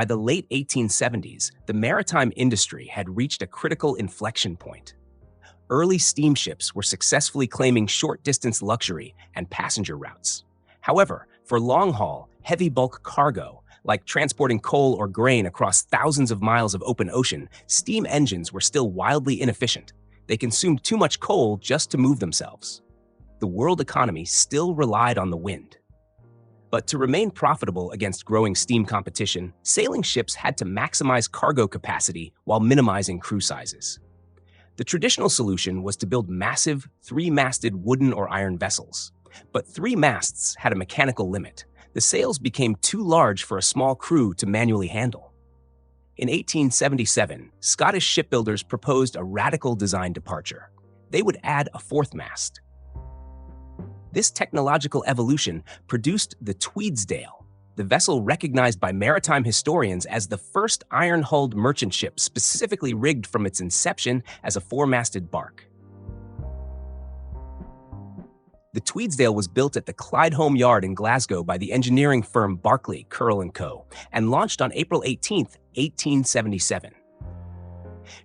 By the late 1870s, the maritime industry had reached a critical inflection point. Early steamships were successfully claiming short-distance luxury and passenger routes. However, for long-haul, heavy bulk cargo, like transporting coal or grain across thousands of miles of open ocean, steam engines were still wildly inefficient. They consumed too much coal just to move themselves. The world economy still relied on the wind. But to remain profitable against growing steam competition, sailing ships had to maximize cargo capacity while minimizing crew sizes. The traditional solution was to build massive, three-masted wooden or iron vessels. But 3 masts had a mechanical limit. The sails became too large for a small crew to manually handle. In 1877, Scottish shipbuilders proposed a radical design departure. They would add a 4th mast. This technological evolution produced the Tweedsdale, the vessel recognized by maritime historians as the first iron-hulled merchant ship specifically rigged from its inception as a 4-masted barque. The Tweedsdale was built at the Clydeholm Yard in Glasgow by the engineering firm Barclay, Curle & Co. and launched on April 18, 1877.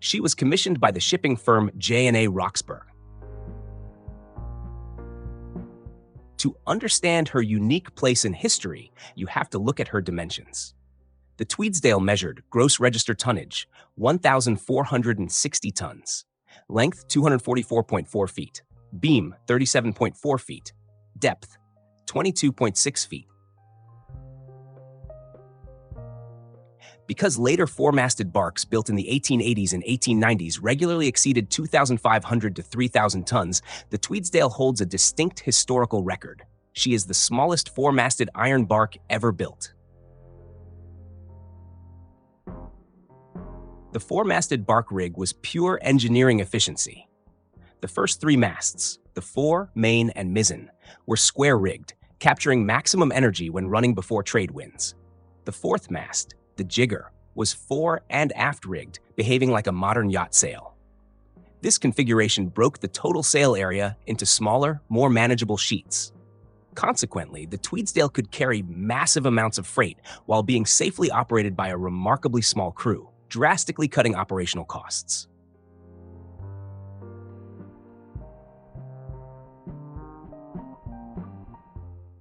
She was commissioned by the shipping firm J&A Roxburgh. To understand her unique place in history, you have to look at her dimensions. The Tweedsdale measured gross register tonnage 1,460 tons, length 244.4 feet, beam 37.4 feet, depth 22.6 feet. Because later 4-masted barques built in the 1880s and 1890s regularly exceeded 2,500 to 3,000 tons, the Tweedsdale holds a distinct historical record. She is the smallest 4-masted iron barque ever built. The 4-masted barque rig was pure engineering efficiency. The first 3 masts, the fore, main, and mizzen, were square-rigged, capturing maximum energy when running before trade winds. The 4th mast, the jigger, was fore and aft rigged, behaving like a modern yacht sail. This configuration broke the total sail area into smaller, more manageable sheets. Consequently, the Tweedsdale could carry massive amounts of freight while being safely operated by a remarkably small crew, drastically cutting operational costs.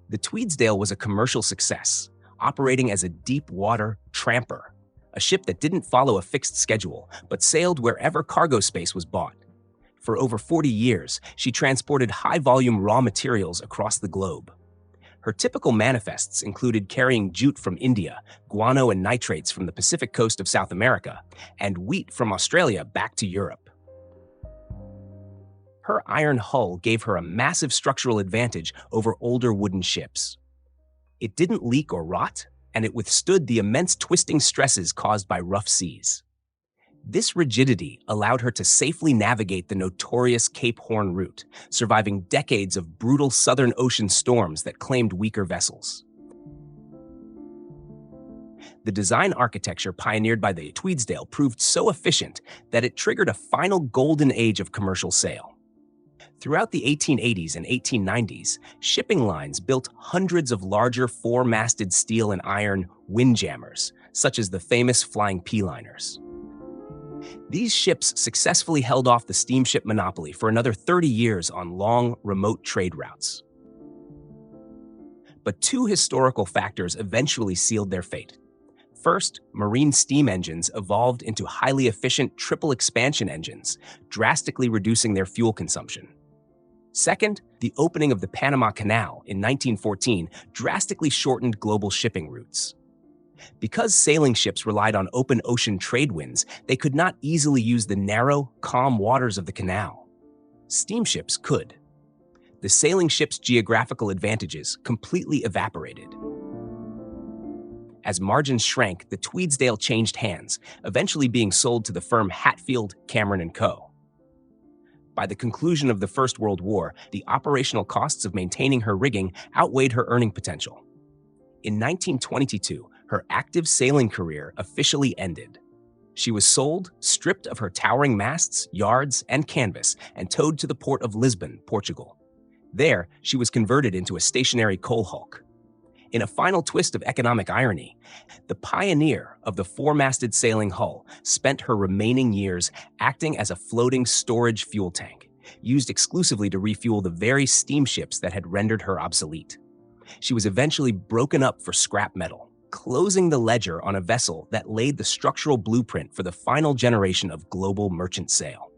The Tweedsdale was a commercial success, operating as a deep-water tramper, a ship that didn't follow a fixed schedule, but sailed wherever cargo space was bought. For over 40 years, she transported high-volume raw materials across the globe. Her typical manifests included carrying jute from India, guano and nitrates from the Pacific coast of South America, and wheat from Australia back to Europe. Her iron hull gave her a massive structural advantage over older wooden ships. It didn't leak or rot, and it withstood the immense twisting stresses caused by rough seas. This rigidity allowed her to safely navigate the notorious Cape Horn route, surviving decades of brutal Southern Ocean storms that claimed weaker vessels. The design architecture pioneered by the Tweedsdale proved so efficient that it triggered a final golden age of commercial sail. Throughout the 1880s and 1890s, shipping lines built hundreds of larger 4-masted steel and iron windjammers, such as the famous Flying P-liners. These ships successfully held off the steamship monopoly for another 30 years on long, remote trade routes. But 2 historical factors eventually sealed their fate. First, marine steam engines evolved into highly efficient triple expansion engines, drastically reducing their fuel consumption. Second, the opening of the Panama Canal in 1914 drastically shortened global shipping routes. Because sailing ships relied on open ocean trade winds, they could not easily use the narrow, calm waters of the canal. Steamships could. The sailing ship's geographical advantages completely evaporated. As margins shrank, the Tweedsdale changed hands, eventually being sold to the firm Hatfield, Cameron & Co. By the conclusion of the First World War, the operational costs of maintaining her rigging outweighed her earning potential. In 1922, her active sailing career officially ended. She was sold, stripped of her towering masts, yards, and canvas, and towed to the port of Lisbon, Portugal. There, she was converted into a stationary coal hulk. In a final twist of economic irony, the pioneer of the four-masted sailing hull spent her remaining years acting as a floating storage fuel tank, used exclusively to refuel the very steamships that had rendered her obsolete. She was eventually broken up for scrap metal, closing the ledger on a vessel that laid the structural blueprint for the final generation of global merchant sail.